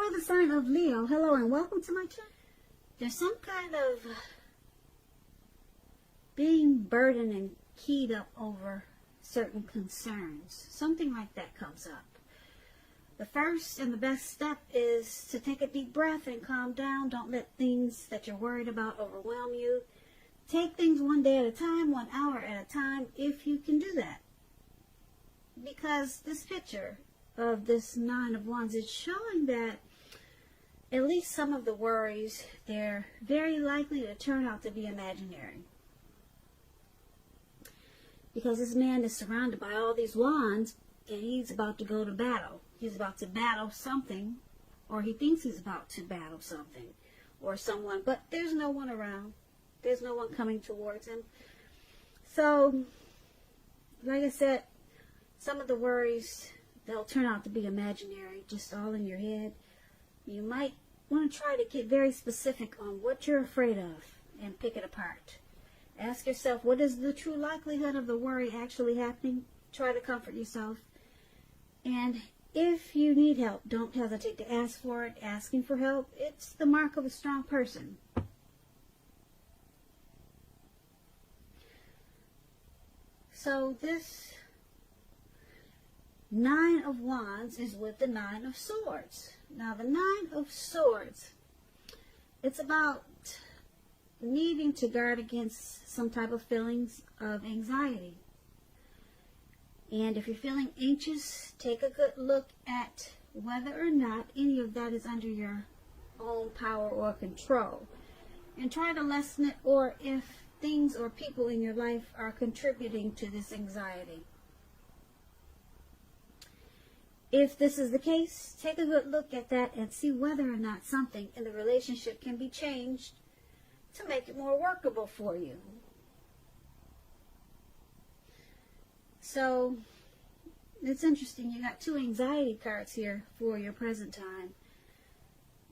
for the sign of Leo, hello and welcome to my channel. There's some kind of being burdened and keyed up over certain concerns. Something like that comes up. The first and the best step is to take a deep breath and calm down. Don't let things that you're worried about overwhelm you. Take things one day at a time, 1 hour at a time, if you can do that. Because this picture of this Nine of Wands is showing that at least some of the worries, they're very likely to turn out to be imaginary. Because this man is surrounded by all these wands and he's about to go to battle. He's about to battle something, or he thinks he's about to battle something or someone, but there's no one around. There's no one coming towards him. So, like I said, some of the worries, they'll turn out to be imaginary, just all in your head. You might want to try to get very specific on what you're afraid of and pick it apart. Ask yourself, what is the true likelihood of the worry actually happening? Try to comfort yourself. And if you need help, don't hesitate to ask for it. Asking for help, it's the mark of a strong person. So this Nine of Wands is with the Nine of Swords. Now the Nine of Swords, it's about needing to guard against some type of feelings of anxiety. And if you're feeling anxious, take a good look at whether or not any of that is under your own power or control. And try to lessen it, or if things or people in your life are contributing to this anxiety. If this is the case, take a good look at that and see whether or not something in the relationship can be changed to make it more workable for you. So, it's interesting. You got 2 anxiety cards here for your present time.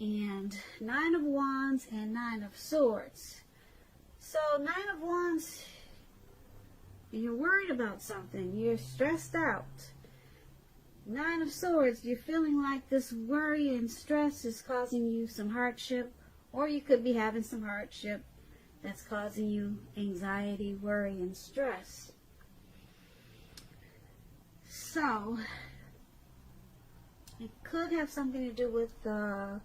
And 9 of Wands and 9 of Swords. So, 9 of Wands, you're worried about something. You're stressed out. 9 of Swords, you're feeling like this worry and stress is causing you some hardship. Or you could be having some hardship that's causing you anxiety, worry, and stress. So, it could have something to do with the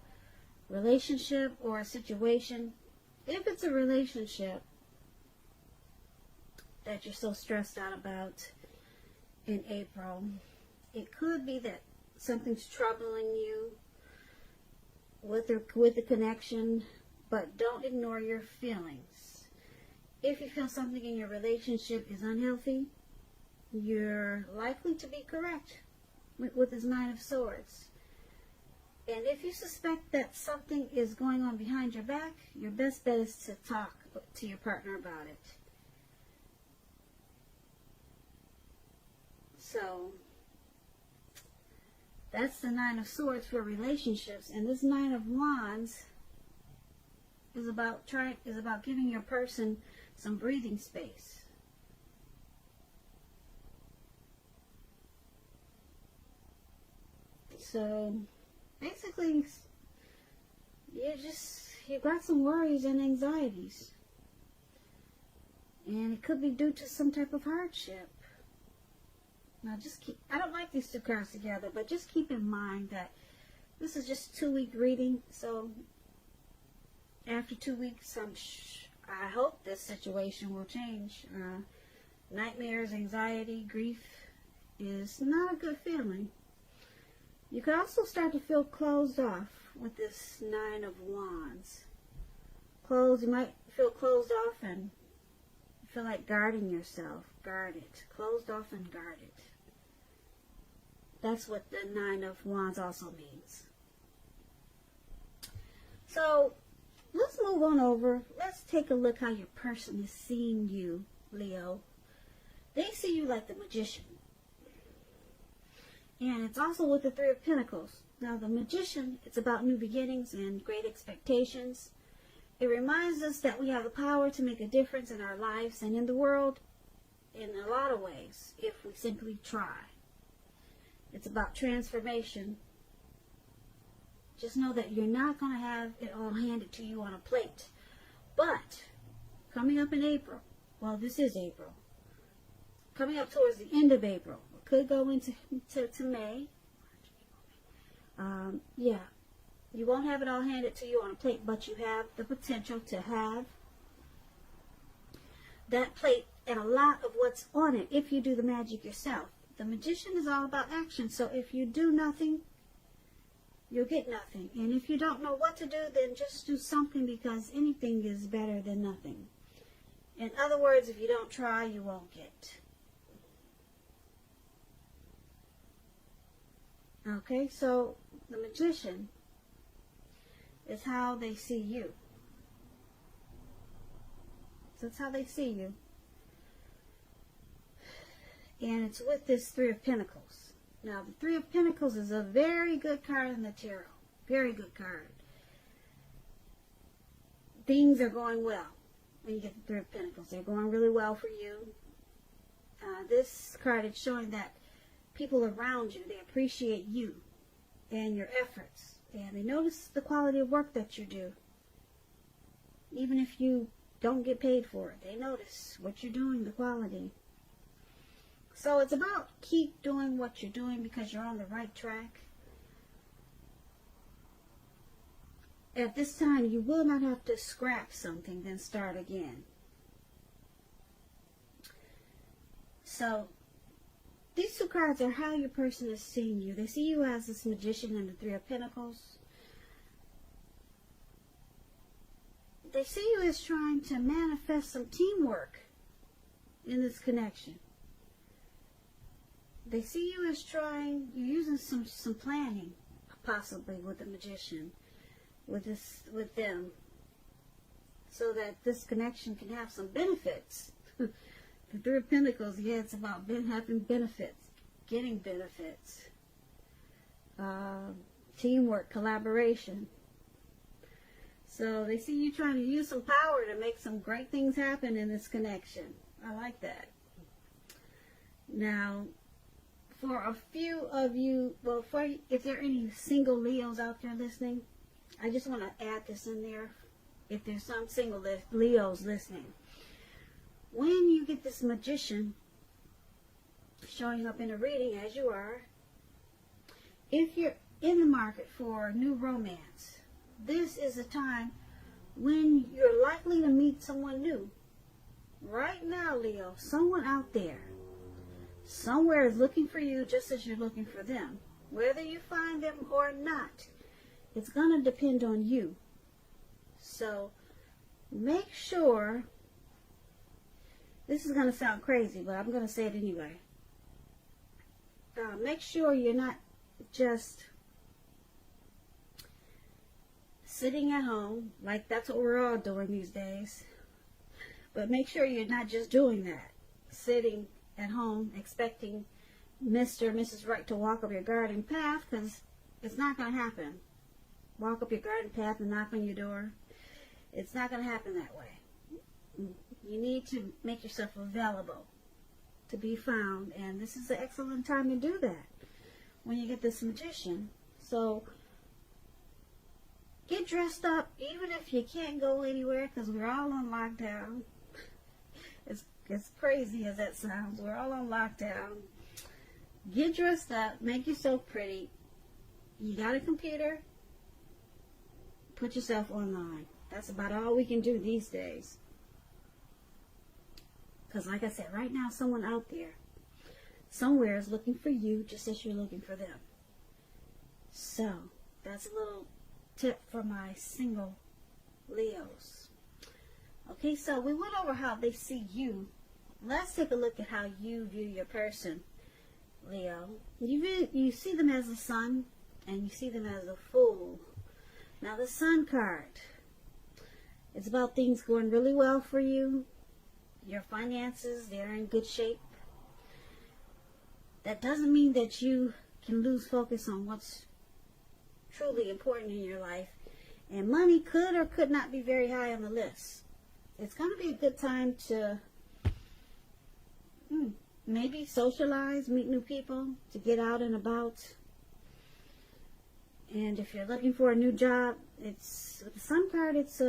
relationship or a situation. If it's a relationship that you're so stressed out about in April, it could be that something's troubling you with the connection, but don't ignore your feelings. If you feel something in your relationship is unhealthy, you're likely to be correct with this Nine of Swords. And if you suspect that something is going on behind your back, your best bet is to talk to your partner about it. So, that's the Nine of Swords for relationships. And this Nine of Wands is about giving your person some breathing space. So, basically, you've got some worries and anxieties. And it could be due to some type of hardship. Now, I don't like these 2 cards together, but just keep in mind that this is just a 2-week reading. So, after 2 weeks, I hope this situation will change. Nightmares, anxiety, grief is not a good feeling. You could also start to feel closed off with this Nine of Wands. You might feel closed off and feel like guarding yourself. Guard it. Closed off and guarded. That's what the Nine of Wands also means. So, let's move on over. Let's take a look how your person is seeing you, Leo. They see you like the Magician. And it's also with the 3 of Pentacles. Now, the Magician, it's about new beginnings and great expectations. It reminds us that we have the power to make a difference in our lives and in the world in a lot of ways, if we simply try. It's about transformation. Just know that you're not going to have it all handed to you on a plate. But coming up in April, well, this is April, coming up towards the end of April, could go into to May. Yeah, you won't have it all handed to you on a plate, but you have the potential to have that plate and a lot of what's on it if you do the magic yourself. The magician is all about action, so if you do nothing, you'll get nothing. And if you don't know what to do, then just do something, because anything is better than nothing. In other words, if you don't try, you won't get. Okay, so the magician is how they see you. So that's how they see you. And it's with this Three of Pentacles. Now, the Three of Pentacles is a very good card in the tarot. Very good card. Things are going well when you get the Three of Pentacles. They're going really well for you. This card is showing that people around you, they appreciate you and your efforts. And they notice the quality of work that you do. Even if you don't get paid for it, they notice what you're doing, the quality. So it's about keep doing what you're doing, because you're on the right track. At this time, you will not have to scrap something, then start again. So these two cards are how your person is seeing you. They see you as this magician and the Three of Pentacles. They see you as trying to manifest some teamwork in this connection. They see you as you're using some planning, possibly with the magician, with them, so that this connection can have some benefits. The Three of Pentacles, yeah, it's about having benefits, getting benefits, teamwork, collaboration. So they see you trying to use some power to make some great things happen in this connection. I like that. Now, for a few of you, well, if there are any single Leos out there listening, I just want to add this in there. If there's some single Leos listening, when you get this magician showing up in a reading, as you are, if you're in the market for new romance, this is a time when you're likely to meet someone new. Right now, Leo, someone out there, somewhere is looking for you just as you're looking for them. Whether you find them or not, it's going to depend on you. So make sure, this is going to sound crazy, but I'm going to say it anyway. Make sure you're not just sitting at home, like that's what we're all doing these days. But make sure you're not just doing that, sitting at home expecting Mr. or Mrs. Right to walk up your garden path, because it's not going to happen. Walk up your garden path and knock on your door. It's not going to happen that way. You need to make yourself available to be found, and this is an excellent time to do that when you get this magician. So get dressed up, even if you can't go anywhere, because we're all on lockdown. As crazy as that sounds, we're all on lockdown. Get dressed up, make yourself pretty. You got a computer, put yourself online. That's about all we can do these days. Because like I said, right now, someone out there, somewhere is looking for you just as you're looking for them. So, that's a little tip for my single Leos. Okay, so we went over how they see you. Let's take a look at how you view your person, Leo. You see them as a sun, and you see them as a fool. Now, the Sun card, it's about things going really well for you. Your finances, they're in good shape. That doesn't mean that you can lose focus on what's truly important in your life. And money could or could not be very high on the list. It's going to be a good time to maybe socialize, meet new people, to get out and about. And if you're looking for a new job, it's with the Sun card. It's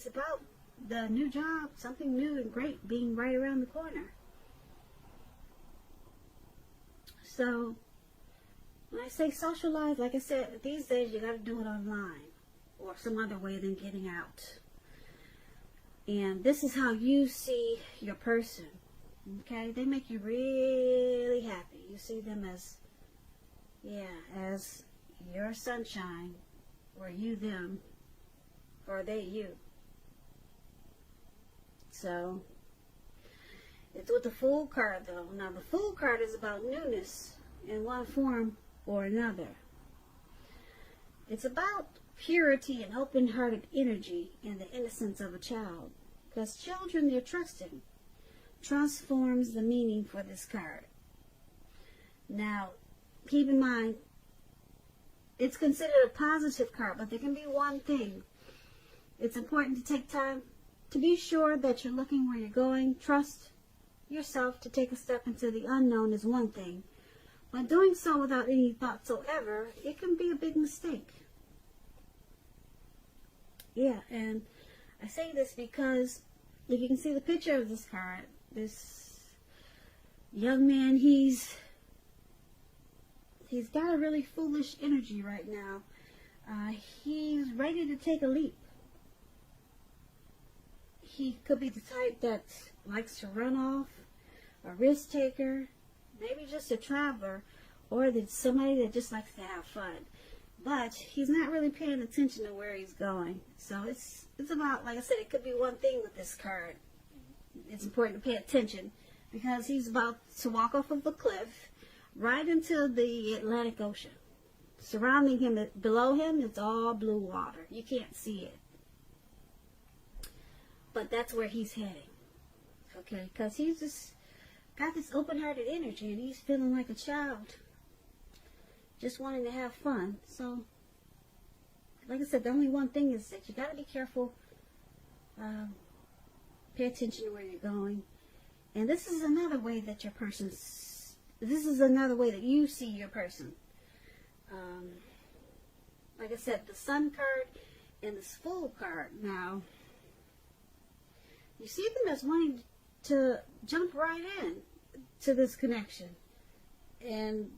about the new job, something new and great being right around the corner. So when I say social life, like I said, these days you got to do it online or some other way than getting out. And this is how you see your person. Okay, they make you really happy. You see them as, as your sunshine, or you them, or they you. So it's with the Fool card, though. Now the Fool card is about newness in one form or another. It's about purity and open-hearted energy and the innocence of a child. Because children, they're trusting. Trust forms the meaning for this card. Now, keep in mind, it's considered a positive card, but there can be one thing. It's important to take time to be sure that you're looking where you're going. Trust yourself. To take a step into the unknown is one thing. But doing so without any thought whatsoever, it can be a big mistake. Yeah, and I say this because if you can see the picture of this card, this young man, he's got a really foolish energy right now. He's ready to take a leap. He could be the type that likes to run off, a risk taker, maybe just a traveler, or somebody that just likes to have fun. But he's not really paying attention to where he's going. So it's about, like I said, it could be one thing with this card. It's important to pay attention because he's about to walk off of a cliff right into the Atlantic Ocean. Surrounding him, below him, it's all blue water. You can't see it. But that's where he's heading. Okay, because he's just got this open-hearted energy and he's feeling like a child. Just wanting to have fun. So, like I said, the only one thing is that you got to be careful. Pay attention to where you're going. And this is another way that this is another way that you see your person. Like I said, the Sun card and this Fool card. Now, you see them as wanting to jump right in to this connection. And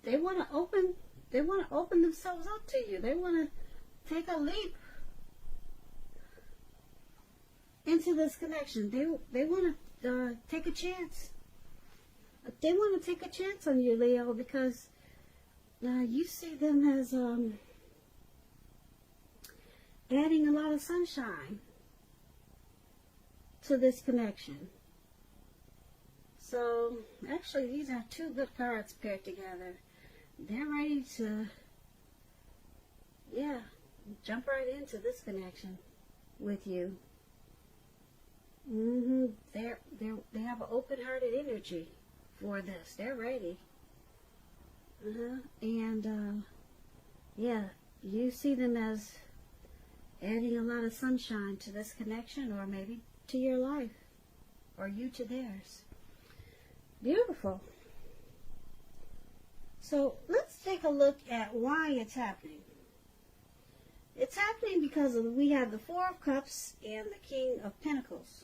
they want to open themselves up to you. They want to take a leap into this connection. They want to take a chance. They want to take a chance on you, Leo, because you see them as adding a lot of sunshine to this connection. So, actually, these are two good cards paired together. They're ready to, jump right into this connection with you. They have an open-hearted energy for this. They're ready. And you see them as adding a lot of sunshine to this connection, or maybe to your life, or you to theirs. Beautiful. So let's take a look at why it's happening. It's happening because we have the Four of Cups and the King of Pentacles.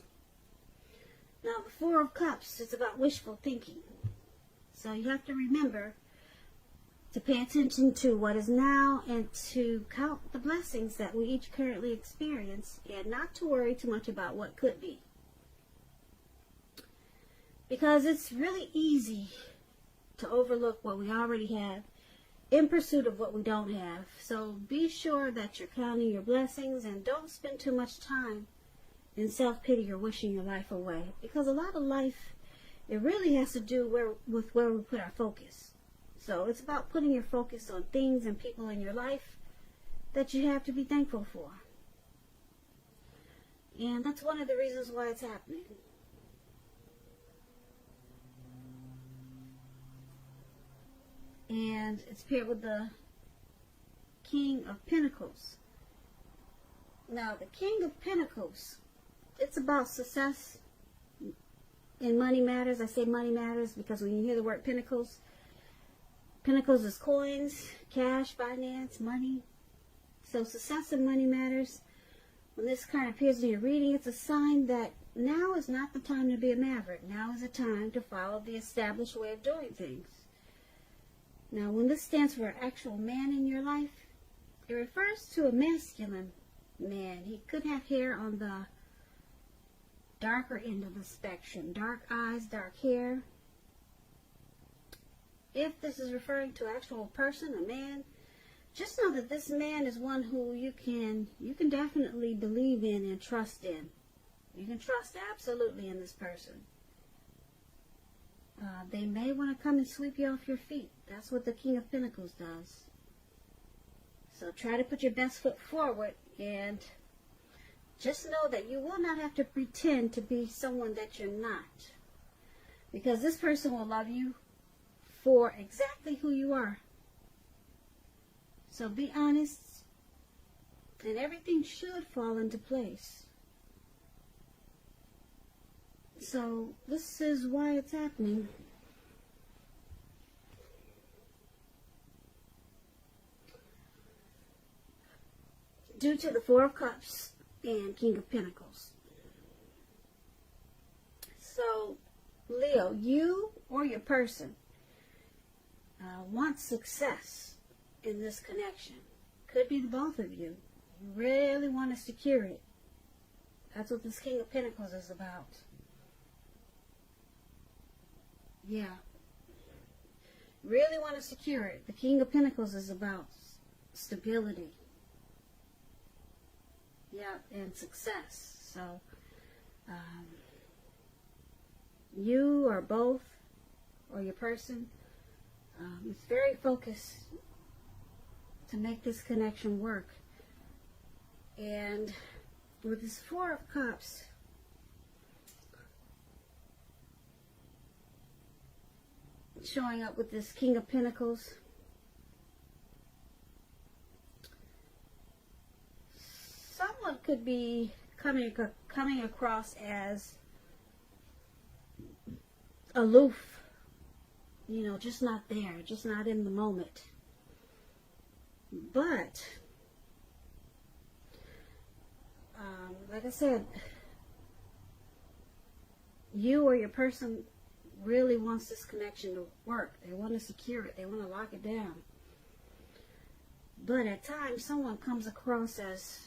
Now the Four of Cups is about wishful thinking. So you have to remember to pay attention to what is now and to count the blessings that we each currently experience and not to worry too much about what could be. Because it's really easy to overlook what we already have in pursuit of what we don't have. So be sure that you're counting your blessings and don't spend too much time in self-pity or wishing your life away. Because a lot of life, it really has to do with where we put our focus. So it's about putting your focus on things and people in your life that you have to be thankful for. And that's one of the reasons why it's happening. And it's paired with the King of Pentacles. Now, the King of Pentacles, it's about success, in money matters. I say money matters because when you hear the word pentacles, pentacles is coins, cash, finance, money. So success in money matters. When this card appears in your reading, it's a sign that now is not the time to be a maverick. Now is the time to follow the established way of doing things. Now, when this stands for an actual man in your life, it refers to a masculine man. He could have hair on the darker end of the spectrum. Dark eyes, dark hair. If this is referring to an actual person, a man, just know that this man is one who you can definitely believe in and trust in. You can trust absolutely in this person. They may want to come and sweep you off your feet. That's what the King of Pentacles does. So try to put your best foot forward, and just know that you will not have to pretend to be someone that you're not. Because this person will love you for exactly who you are. So be honest, and everything should fall into place. So this is why it's happening. Due to the Four of Cups and King of Pentacles. So, Leo, you or your person want success in this connection. Could be the both of you. You really want to secure it. That's what this King of Pentacles is about. Yeah. Really want to secure it. The King of Pentacles is about stability. Yeah, and success. So, you or both, or your person, is very focused to make this connection work. And with this Four of Cups, showing up with this King of Pentacles, someone could be coming across as aloof, you know, just not there, just not in the moment. But, like I said, you or your person really wants this connection to work. They want to secure it. They want to lock it down. But at times, someone comes across as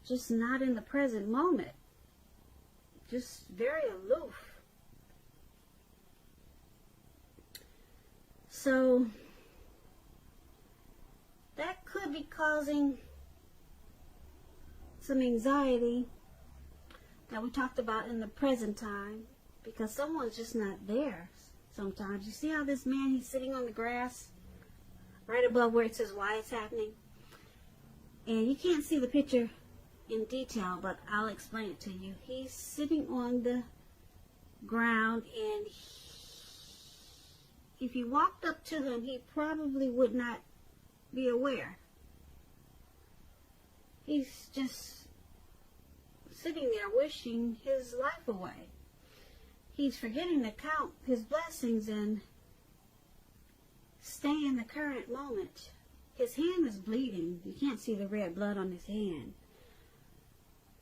just not in the present moment. Just very aloof. So, that could be causing some anxiety that we talked about in the present time, because someone's just not there sometimes. You see how this man, he's sitting on the grass right above where it says why it's happening? And you can't see the picture in detail, but I'll explain it to you. He's sitting on the ground, and if you walked up to him, he probably would not be aware. He's just sitting there wishing his life away. He's forgetting to count his blessings and stay in the current moment. His hand is bleeding. You can't see the red blood on his hand.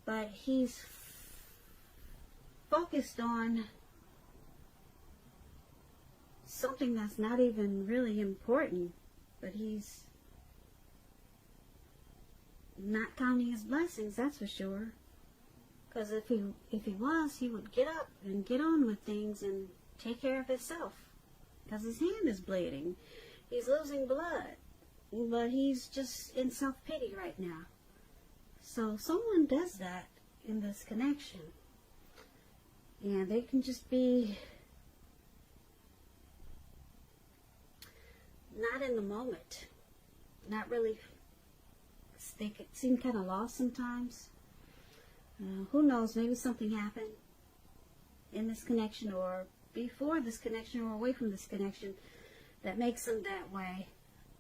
But he's focused on something that's not even really important. But he's not counting his blessings, that's for sure. Because if he was, he would get up and get on with things and take care of himself. Because his hand is bleeding. He's losing blood. But he's just in self-pity right now. So someone does that in this connection. And they can just be not in the moment. Not really. They could seem kind of lost sometimes. Who knows, maybe something happened in this connection or before this connection or away from this connection that makes them that way.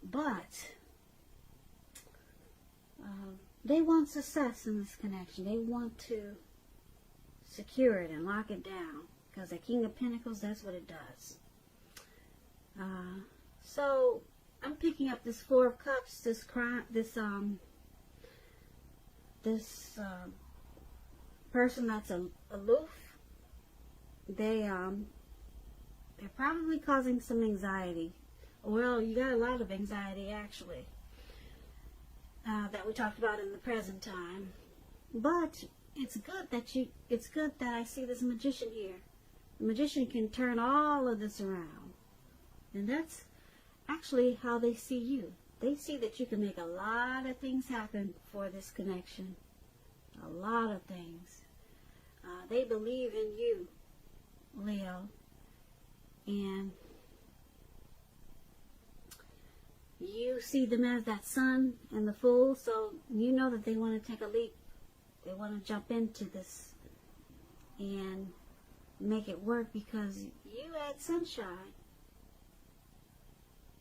But they want success in this connection. They want to secure it and lock it down. Because the King of Pentacles, that's what it does. So I'm picking up this Four of Cups, this person that's aloof. They're probably causing some anxiety. Well, you got a lot of anxiety actually, that we talked about in the present time. But it's good that I see this magician here. The magician can turn all of this around. And that's actually how they see you. They see that you can make a lot of things happen for this connection. A lot of things. They believe in you, Leo. And you see them as that sun and the Fool, so you know that they want to take a leap. They want to jump into this and make it work because you add sunshine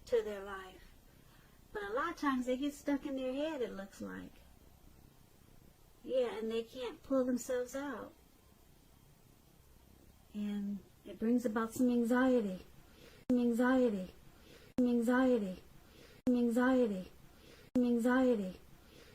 to their life. But a lot of times they get stuck in their head, it looks like. Yeah, and they can't pull themselves out. And it brings about some anxiety. Some anxiety. Some anxiety. Some anxiety. Some anxiety.